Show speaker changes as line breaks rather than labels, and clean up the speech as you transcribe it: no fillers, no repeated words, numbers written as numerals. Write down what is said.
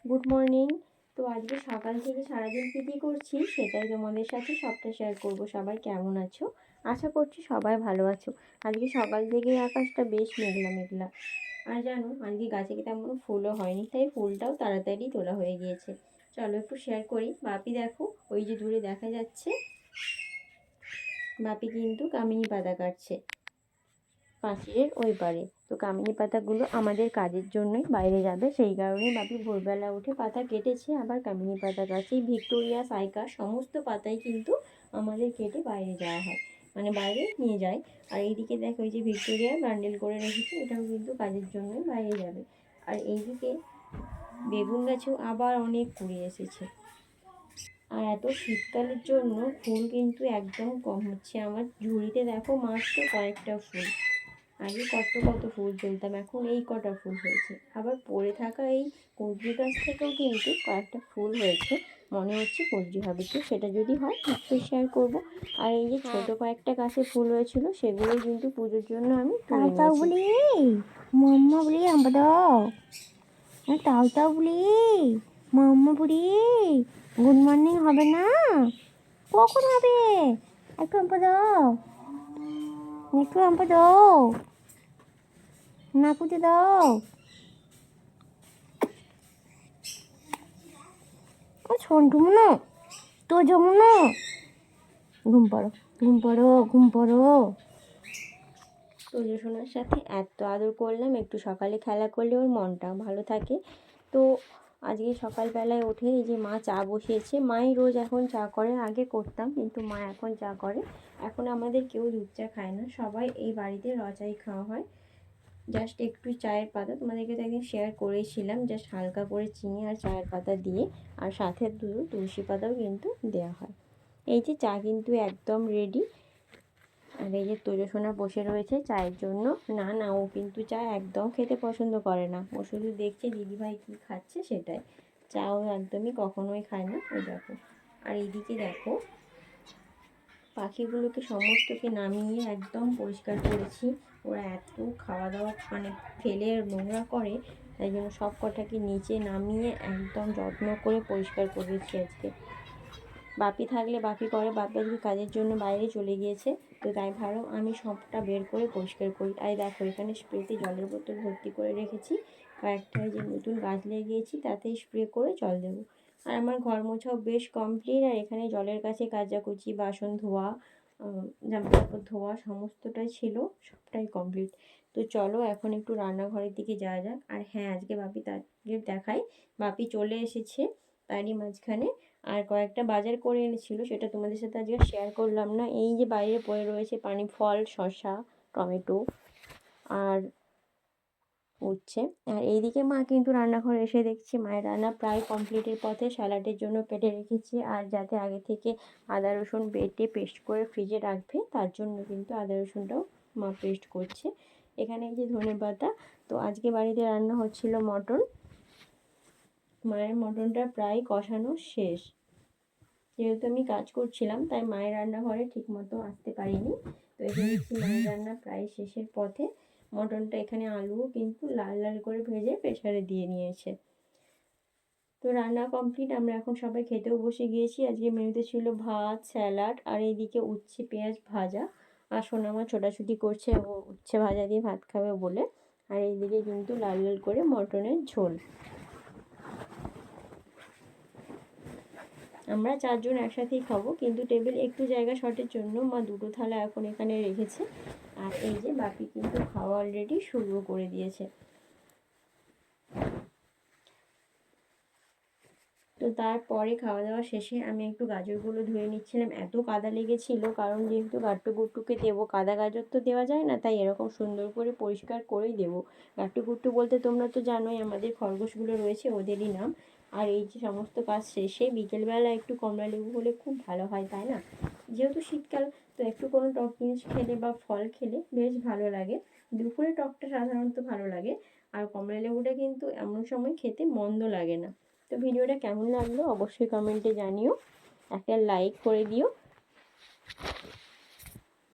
Good morning. তো আজকে সকাল থেকে সারাদিন কী করছি সেটাই তোমাদের সাথে সবটা শেয়ার করব। সবাই কেমন আছো? আশা করছি সবাই ভালো আছো। আজকে সকাল থেকেই আকাশটা বেশ মেঘলা মেঘলা। আর জানো আজকে গাছে তেমন ফুলও হয়নি, তাই ফুলটাও তাড়াতাড়ি তোলা হয়ে গিয়েছে। চলো একটু শেয়ার করি। বাপি দেখো, ওই যে দূরে দেখা যাচ্ছে, বাপি কিন্তু কামিনী পাতা কাটছে পাঁচিলের ওই পারে। তো কামিনী পাতাগুলো আমাদের কাজের জন্যই বাইরে যাবে, সেই কারণেই বাপি ভোরবেলা উঠে পাতা কেটেছে, আবার কামিনী পাতা কাটছে। ভিক্টোরিয়া সাইকাস সমস্ত পাতাই কিন্তু আমাদের কেটে বাইরে যাওয়া হয়, মানে বাইরে নিয়ে যায়। আর এইদিকে দেখো, ওই যে ভিক্টোরিয়া বান্ডেল করে রেখেছে, এটাও কিন্তু কাজের জন্যই বাইরে যাবে। আর এইদিকে বেগুন গাছেও আবার অনেক কুড়ি এসেছে। আর এত শীতকালের জন্য ফুল কিন্তু একদম কম হচ্ছে। আমার ঝুড়িতে দেখো মাত্র কয়েকটা ফুল। আগে কত ফুল তুলতাম, এখন এই কটা ফুল হয়েছে। আবার পড়ে থাকা এই কচি গাছ থেকেও কিন্তু কয়েকটা ফুল হয়েছে, মনে হচ্ছে কচি হবে। তো সেটা যদি হয় নিশ্চয়ই শেয়ার করবো। আর এই যে ছোট কয়েকটা গাছে ফুল হয়েছিল, সেগুলো কিন্তু পুজোর জন্য আমি তুলে নিয়েছি।
মাম্মা বলি আম্বা দাও, তাও তাও বলি মাম্মা বলি গুড মর্নিং হবে না? কখন হবে? একটু আম্পা দাও, একটু আম্পা দাও, নাকুতে দাও। সন্টু মনো তো যেমন ঘুম পাড়ো, ঘুম পাড়ো, ঘুম পাড়ো।
তুজো সোনার সাথে এত আদর করলাম, একটু সকালে খেলা করলে ওর মনটা ভালো থাকে। তো আজকে সকালবেলায় উঠে এই যে মা চা বসিয়েছে। মাই রোজ এখন চা করে, আগে করতাম কিন্তু মা এখন চা করে। এখন আমাদের কেউ দুধ চা খায় না, সবাই এই বাড়িতে রচাই খাওয়া হয়। জাস্ট একটু চায়ের পাতা, তোমাদেরকে তো একদিন শেয়ার করেছিলাম, জাস্ট হালকা করে চিনি আর চায়ের পাতা দিয়ে, আর সাথে তুলসী পাতাও কিন্তু দেওয়া হয়। এই যে চা কিন্তু একদম রেডি। আর এই যে তোজো সোনা বসে রয়েছে চায়ের জন্য। না ও কিন্তু চা একদম খেতে পছন্দ করে না, ও শুধু দেখছে দিদিভাই কী খাচ্ছে সেটাই। চা ও একদমই কখনোই খায় না, ওই দেখো। আর এইদিকে দেখো, পাখিগুলোকে সমস্তকে নামিয়ে একদম পরিষ্কার করেছি। ওরা এত খাওয়া দাওয়া মানে ফেলে নোংরা করে, তাই জন্য সব কটাকে নিচে নামিয়ে একদম যত্ন করে পরিষ্কার করেছি আজকে। বাপি থাকলে বাপি করে, বাপি আজকে কাজের জন্য বাইরে চলে গিয়েছে, তো তাই ভাবলাম আমি সবটা বের করে পরিষ্কার করি। আর দেখো এখানে স্প্রেতে জলের বোতল ভর্তি করে রেখেছি, কয়েকটা যে নতুন গাছ লাগিয়েছি তাতেই স্প্রে করে জল দেবো। আর আমার ঘর মোছাও বেশ কমপ্লিট। আর এখানে জলের কাছে কাচাকুচি, বাসন ধোয়া, জামা কাপড় ধোয়া সমস্তটাই ছিল, সবটাই কমপ্লিট। তো চলো এখন একটু রান্নাঘরের দিকে যাওয়া যাক। আর হ্যাঁ, আজকে বাপি তাকে দেখাই, বাপি চলে এসেছে তারই মাঝখানে। আর কয়েকটা বাজার করে এনেছিল, সেটা তোমাদের সাথে আজকে শেয়ার করলাম না। এই যে বাইরে পড়ে রয়েছে পানি ফল, শসা, টমেটো আর উচ্ছে। আর এইদিকে মা কিন্তু রান্নাঘরে এসে দেখছি মায়ের রান্না প্রায় কমপ্লিটের পথে। স্যালাডের জন্য কেটে রেখেছি, আর যাতে আগে থেকে আদা রসুন বেটে পেস্ট করে ফ্রিজে রাখবে, তার জন্য কিন্তু আদা রসুনটাও মা পেস্ট করছে। এখানে এই যে ধনেপাতা। তো আজকে বাড়িতে রান্না হচ্ছিল মটন। মায়ের মটনটা প্রায় কষানো শেষ। যেহেতু আমি কাজ করছিলাম তাই মায়ের রান্নাঘরে ঠিক মতো আসতে পারিনি। তো এখানে মায়ের রান্না প্রায় শেষের পথে। মটনটা এখানে আলুও কিন্তু লাল লাল করে ভেজে প্রেসারে দিয়ে নিয়েছে। তো রান্না কমপ্লিট, আমরা এখন সবাই খেতেও বসে গিয়েছি। আজকে মেনুতে ছিল ভাত, স্যালাড, আর এইদিকে উচ্ছে পেঁয়াজ ভাজা। আর সোনামা ছোটাছুটি করছে, ও উচ্ছে ভাজা দিয়ে ভাত খাবে বলে। আর এইদিকে কিন্তু লাল লাল করে মটনের ঝোল। আমরা চারজন একসাথেই খাবো, কিন্তু টেবিল একটু জায়গা শর্টের জন্য মা দুটো থালা এখন এখানে রেখেছে। আর এই যে বাপি কিন্তু খাওয়া অলরেডি শুরু করে দিয়েছে। তো তারপরে খাওয়া দাওয়া শেষে আমি একটু গাজরগুলো ধুয়ে নিচ্ছিলাম। এত কাদা লেগেছিল, কারণ যেহেতু গাট্টু গুট্টুকে দেবো, কাদা গাজর তো দেওয়া যায় না, তাই এরকম সুন্দর করে পরিষ্কার করেই দেবো। গাট্টু গুট্টু বলতে তোমরা তো জানোই আমাদের খরগোশগুলো রয়েছে, ওদেরই নাম। আর এই যে সমস্ত কাজ শেষে বিকেলবেলা একটু কমলা লেবু হলে খুব ভালো হয়, তাই না? যেহেতু শীতকাল, তো একটু কোনো টক জিনিস খেলে বা ফল খেলে বেশ ভালো লাগে। দুপুরে টকটা সাধারণত ভালো লাগে, আর কমলা লেবুটা কিন্তু এমন সময় খেতে মন্দ লাগে না। তো ভিডিওটা কেমন লাগলো অবশ্যই কমেন্টে জানিও, একটা লাইক করে দিও।